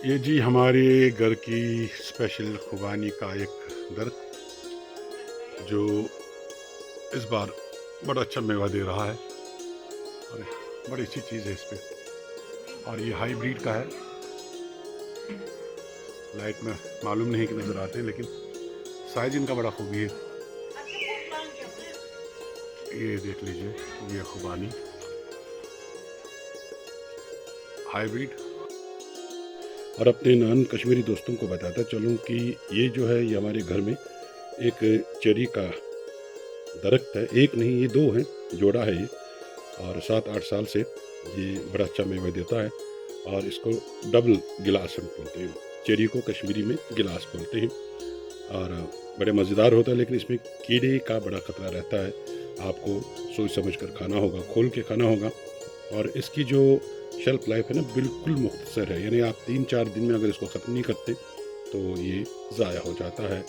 ये जी हमारे घर की स्पेशल खुबानी का एक दरख्त जो इस बार बड़ा अच्छा मेवा दे रहा है और बड़ी अच्छी चीज़ है इस पे। और ये हाइब्रिड का है। लाइट में मालूम नहीं कि नज़र आते हैं, लेकिन साइज इनका बड़ा खूबी है। ये देख लीजिए, ये खुबानी हाइब्रिड। और अपने नॉन कश्मीरी दोस्तों को बताता चलूँ कि ये जो है ये हमारे घर में एक चेरी का दरख्त है। एक नहीं, ये दो हैं, जोड़ा है ये। और 7-8 साल से ये बड़ा अच्छा मेवा देता है। और इसको डबल गिलास हम बोलते हैं। चेरी को कश्मीरी में गिलास बोलते हैं। और बड़े मज़ेदार होता है, लेकिन इसमें कीड़े का बड़ा ख़तरा रहता है। आपको सोच समझ कर खाना होगा, खोल के खाना होगा। और इसकी जो शेल्फ़ लाइफ है ना, बिल्कुल मुख्तसर है। यानी आप 3-4 दिन में अगर इसको ख़त्म नहीं करते तो ये ज़ाया हो जाता है,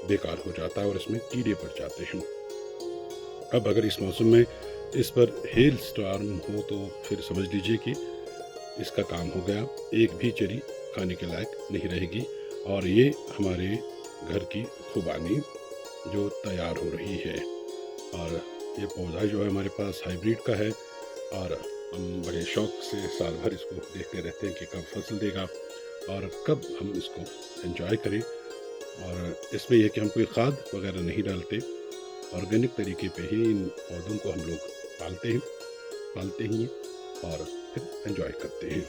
बेकार हो जाता है और इसमें कीड़े पड़ जाते हैं। अब अगर इस मौसम में इस पर हेल स्टॉर्म हो तो फिर समझ लीजिए कि इसका काम हो गया। एक भी चरी खाने के लायक नहीं रहेगी। और ये हमारे घर की खुबानी जो तैयार हो रही है। और ये पौधा जो है हमारे पास हाइब्रिड का है। और हम बड़े शौक से साल भर इसको देखते रहते हैं कि कब फसल देगा और कब हम इसको एंजॉय करें। और इसमें यह कि हम कोई खाद वगैरह नहीं डालते, ऑर्गेनिक तरीके पे ही इन पौधों को हम लोग पालते हैं और फिर एंजॉय करते हैं।